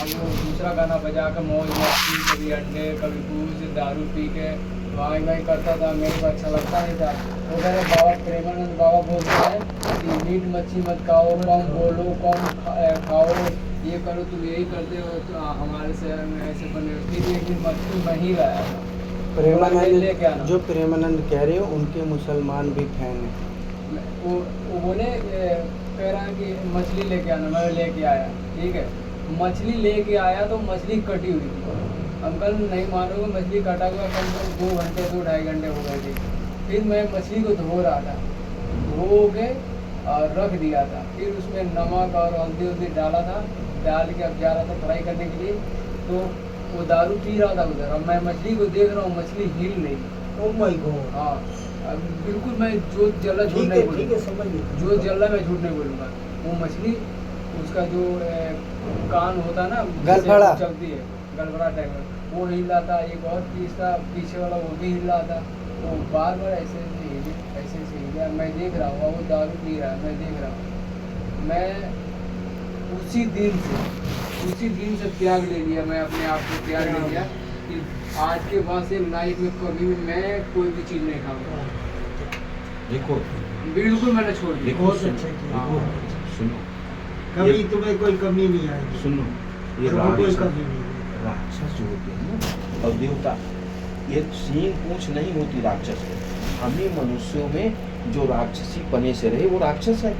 वो दूसरा गाना बजा के मौज मस्ती, कभी अंडे, कभी दूध, दारू पी के वाई वाई करता था। मेरे को अच्छा लगता नहीं था। वो कह रहे बाबा प्रेमानंद बाबा बोलते हैं कि मीट मच्छी मत खाओ, कम बोलो, कम खाओ, ये करो, तुम यही करते हो तो हमारे शहर में ऐसे बने हो। फिर एक दिन मछली मैं ही लाया था। लेके आना। प्रेमानंद जो प्रेमानंद कह रहे हो उनके मुसलमान भी फैन हैं। वो बोले कह रहा है कि मछली लेके आना। मैं लेके आया, ठीक है। मछली लेके आया तो मछली कटी हुई थी। अंकल नहीं मानोगे, मछली कटा हुआ कम से कम 2 घंटे 2 ढाई घंटे हो गए थे। फिर मैं मछली को धो रहा था, धो के और रख दिया था। फिर उसमें नमक और हल्दी वल्दी डाला था, डाल के अब जा रहा था फ्राई करने के लिए। तो वो दारू पी रहा था उधर, अब मैं मछली को देख रहा हूँ, मछली हिल नहीं। Oh my God. हाँ, अब बिल्कुल मैं जो जल्ला झूठ नहीं ठीक है बोलूँगा, समझ गया। जो जल्ला मैं झूठ नहीं बोलूँगा। वो मछली, उसका जो कान होता है ना, गलफड़ा। जिससे चलती है, गलफड़ा टाइप का, वो हिल रहा था। एक और पीस था पीछे वाला, वो भी हिल रहा था। वो बार बार ऐसे ऐसे हिले, ऐसे ऐसे हिले। मैं देख रहा हूँ वो दारू पी रहा है, मैं देख रहा हूँ। मैं उसी दिन से त्याग ले लिया, मैं अपने आप को त्याग ले लिया कि आज के बाद से लाइफ में कभी भी मैं कोई भी चीज़ नहीं खाऊंगा। देखो बिल्कुल मैंने छोड़ दिया। देखो बहुत अच्छा किया। देखो, सुनो कभी ये- तुम्हें कोई कमी नहीं आएगी। सुनो, ये प्रभु कोई राक्षस कमी नहीं है। राक्षस जो होते हैं ना और देवता, ये सींग पूंछ नहीं होती राक्षस में। हम ही मनुष्यों में जो राक्षसी पने से रहे वो राक्षस है,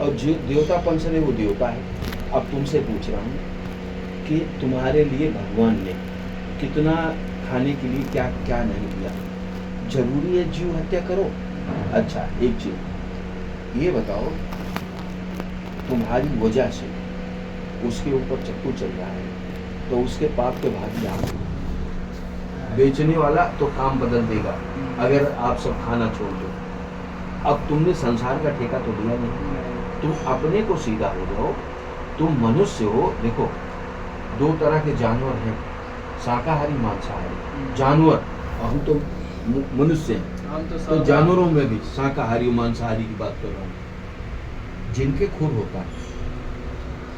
और जो देवतापन से रहे वो देवता है। अब तुमसे पूछ रहा हूँ कि तुम्हारे लिए भगवान ने कितना खाने के लिए क्या क्या नहीं दिया। जरूरी है जीव हत्या करो? अच्छा एक चीज ये बताओ, तुम्हारी वजह से उसके ऊपर चक्कू चल रहा है तो उसके पाप के भागी आप हो। बेचने वाला तो काम बदल देगा अगर आप सब खाना छोड़ दो। अब तुमने संसार का ठेका तो लिया नहीं, तुम अपने को सीधा हो जाओ। तुम मनुष्य हो। देखो, 2 तरह के जानवर हैं, शाकाहारी मांसाहारी। जानवर, और हम तो मनुष्य हैं, हम तो जानवरों में भी शाकाहारी और मांसाहारी की बात कर रहा हूँ। जिनके खुर होता है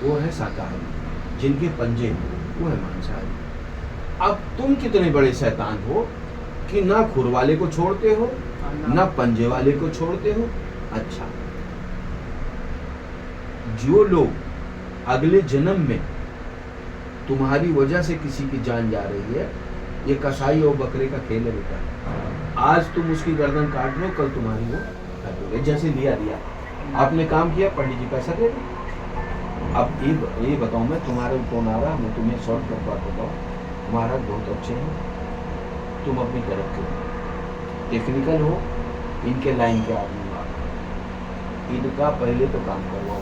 वो है शाकाहारी, जिनके पंजे वो है मांसाहारी। अब तुम कितने बड़े शैतान हो कि ना खुर वाले को छोड़ते हो ना पंजे वाले को छोड़ते हो। अच्छा, जो लोग अगले जन्म में तुम्हारी वजह से किसी की जान जा रही है, ये कसाई और बकरे का खेल है बेटा। आज तुम उसकी गर्दन काट लो, कल तुम्हारी वो काटोगे। जैसे दिया आपने काम किया, पंडित जी पैसा दे दो। अब ये बताओ, मैं तुम्हारे कौन आ रहा, मैं तुम्हें शॉर्ट कट बात बताऊँ, महाराज बहुत अच्छे हैं, तुम अपनी तरफ के टेक्निकल हो, इनके लाइन के आदमी हो, इनका पहले तो काम करवाओ।